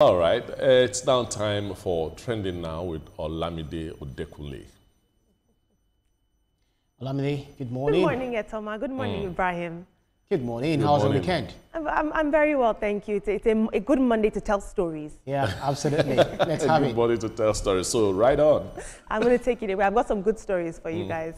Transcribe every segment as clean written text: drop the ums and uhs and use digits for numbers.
All right, it's now time for Trending Now with Olamide Odekunle. Olamide, good morning. Good morning, Etoma. Good morning, Ibrahim. Good morning. How's the weekend? I'm very well, thank you. It's a good Monday to tell stories. Yeah, absolutely. Let's have it. Good Monday to tell stories, so right on. I'm going to take it away. I've got some good stories for you guys.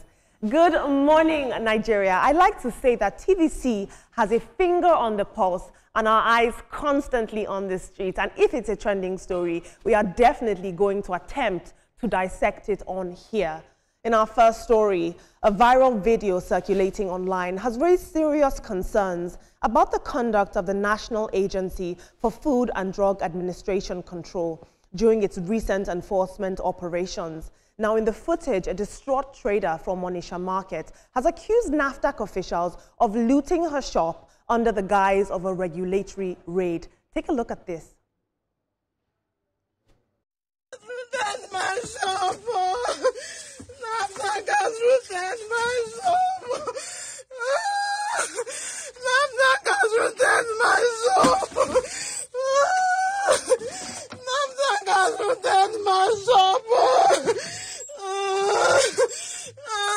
Good morning, Nigeria. I like to say that TVC has a finger on the pulse and our eyes constantly on the street. And if it's a trending story, we are definitely going to attempt to dissect it on here. In our first story, a viral video circulating online has raised serious concerns about the conduct of the National Agency for Food and Drug Administration Control during its recent enforcement operations. Now, in the footage, a distraught trader from Onitsha Market has accused NAFDAC officials of looting her shop under the guise of a regulatory raid. Take a look at this. That's my shop. NAFDAC has looted my shop. NAFDAC has looted my shop. NAFDAC has looted my shop.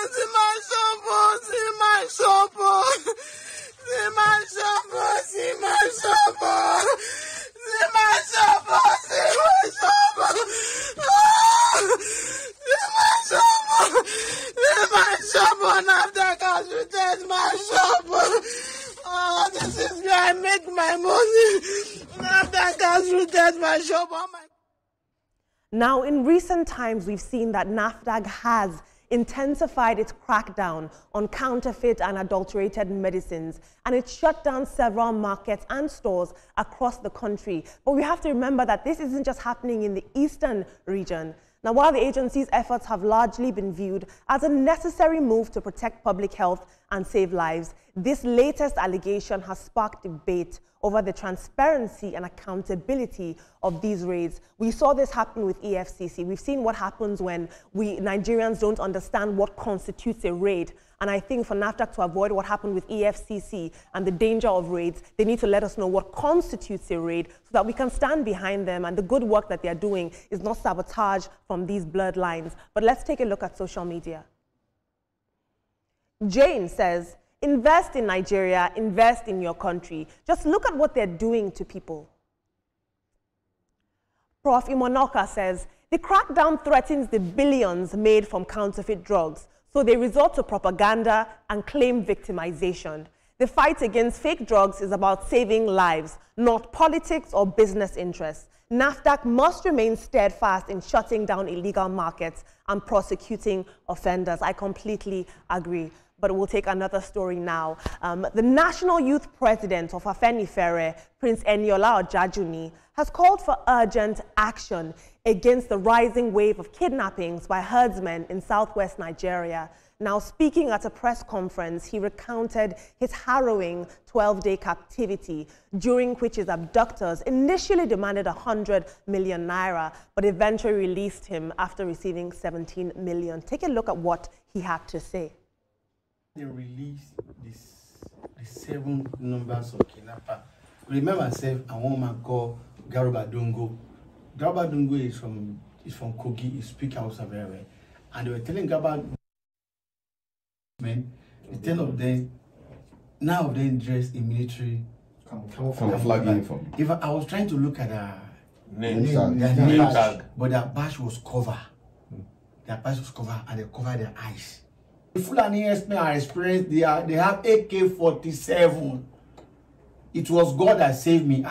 See my shop. See my shop. See my shop. See my shop. See my shop. See my shop. My shop on NAFDAC has returned my shop. Oh, this is where I make my money. NAFDAC has returned my shop. Oh my. Now, in recent times, we've seen that NAFDAC has intensified its crackdown on counterfeit and adulterated medicines, and it shut down several markets and stores across the country. But we have to remember that this isn't just happening in the eastern region. Now, while the agency's efforts have largely been viewed as a necessary move to protect public health and save lives, this latest allegation has sparked debate over the transparency and accountability of these raids. We saw this happen with EFCC. We've seen what happens when Nigerians don't understand what constitutes a raid. And I think for NAFDAC to avoid what happened with EFCC and the danger of raids, they need to let us know what constitutes a raid so that we can stand behind them and the good work that they're doing is not sabotaged from these blurred lines. But let's take a look at social media. Jane says, invest in Nigeria, invest in your country. Just look at what they're doing to people. Prof. Imonoka says, the crackdown threatens the billions made from counterfeit drugs, so they resort to propaganda and claim victimization. The fight against fake drugs is about saving lives, not politics or business interests. NAFDAC must remain steadfast in shutting down illegal markets and prosecuting offenders. I completely agree. But we'll take another story now. The National Youth President of Afenifere, Prince Eniola Ojajuni, has called for urgent action against the rising wave of kidnappings by herdsmen in southwest Nigeria. Now, speaking at a press conference, he recounted his harrowing 12-day captivity, during which his abductors initially demanded 100 million naira, but eventually released him after receiving 17 million. Take a look at what he had to say. They released the 7 numbers of kidnappers. Remember, I said a woman called Garuba Dungo. Garuba Dungo is from Kogi. He speaks Hausa very well. And they were telling Garuba men, the 10 of them, 9 of them dressed in military camouflage uniform. If I was trying to look at name tag, but their badge was covered. Their badge was covered, and they covered their eyes. The Fulani herdsmen are experienced. They have AK-47. It was God that saved me.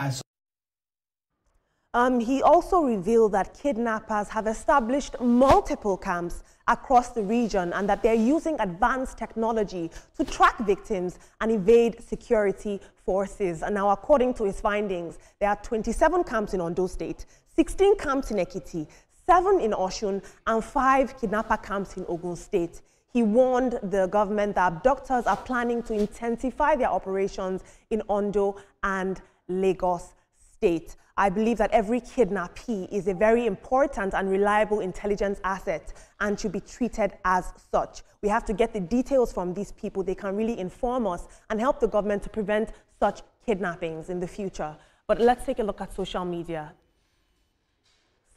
He also revealed that kidnappers have established multiple camps across the region and that they're using advanced technology to track victims and evade security forces. And now, according to his findings, there are 27 camps in Ondo State, 16 camps in Ekiti, 7 in Osun, and 5 kidnapper camps in Ogun State. He warned the government that abductors are planning to intensify their operations in Ondo and Lagos State. I believe that every kidnappee is a very important and reliable intelligence asset and should be treated as such. We have to get the details from these people. They can really inform us and help the government to prevent such kidnappings in the future. But let's take a look at social media.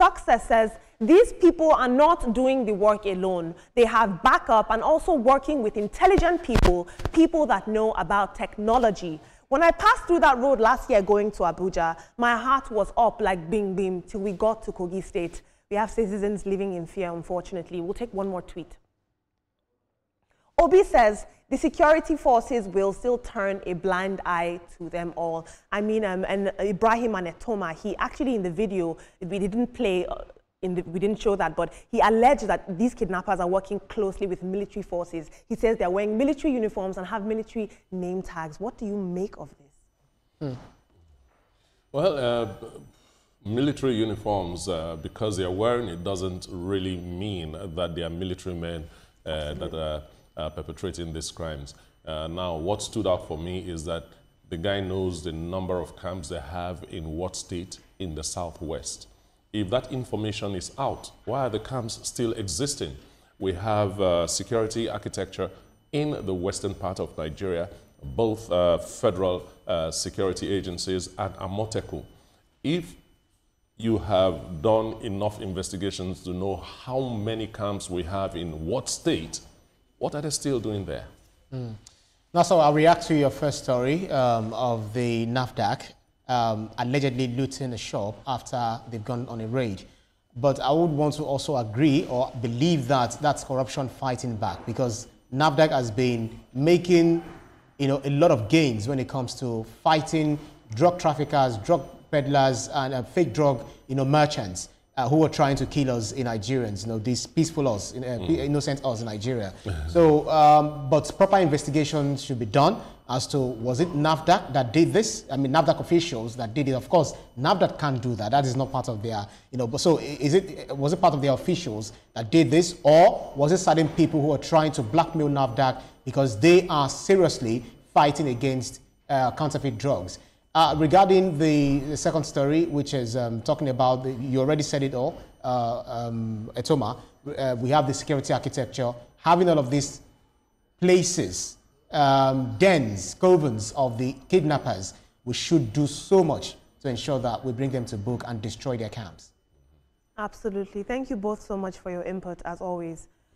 Success says these people are not doing the work alone. They have backup and also working with intelligent people, people that know about technology. When I passed through that road last year going to Abuja, my heart was up like bing bing till we got to Kogi State. We have citizens living in fear, unfortunately. We'll take one more tweet. Obi says the security forces will still turn a blind eye to them all. I mean, and Ibrahim Anetoma, he actually in the video, we didn't play, we didn't show that, but he alleged that these kidnappers are working closely with military forces. He says they're wearing military uniforms and have military name tags. What do you make of this? Well, military uniforms, because they are wearing it, doesn't really mean that they are military men that are perpetrating these crimes. Now, what stood out for me is that the guy knows the number of camps they have in what state in the southwest. If that information is out, why are the camps still existing? We have security architecture in the western part of Nigeria, both federal security agencies and Amoteco. If you have done enough investigations to know how many camps we have in what state, what are they still doing there? Now, so I'll react to your first story of the NAFDAC allegedly looting a shop after they've gone on a raid. But I would want to also agree or believe that that's corruption fighting back, because NAFDAC has been making, a lot of gains when it comes to fighting drug traffickers, drug peddlers, and fake drug, merchants who are trying to kill us in Nigerians, these peaceful us, innocent us in Nigeria. So, but proper investigation should be done as to, was it NAFDAC that did this? I mean, NAFDAC officials that did it. Of course, NAFDAC can't do that. That is not part of their, so was it part of their officials that did this, or was it certain people who are trying to blackmail NAFDAC because they are seriously fighting against counterfeit drugs? Regarding the second story, which is talking about, you already said it all, Etoma, we have the security architecture, having all of these places, dens, covens of the kidnappers. We should do so much to ensure that we bring them to book and destroy their camps. Absolutely. Thank you both so much for your input, as always.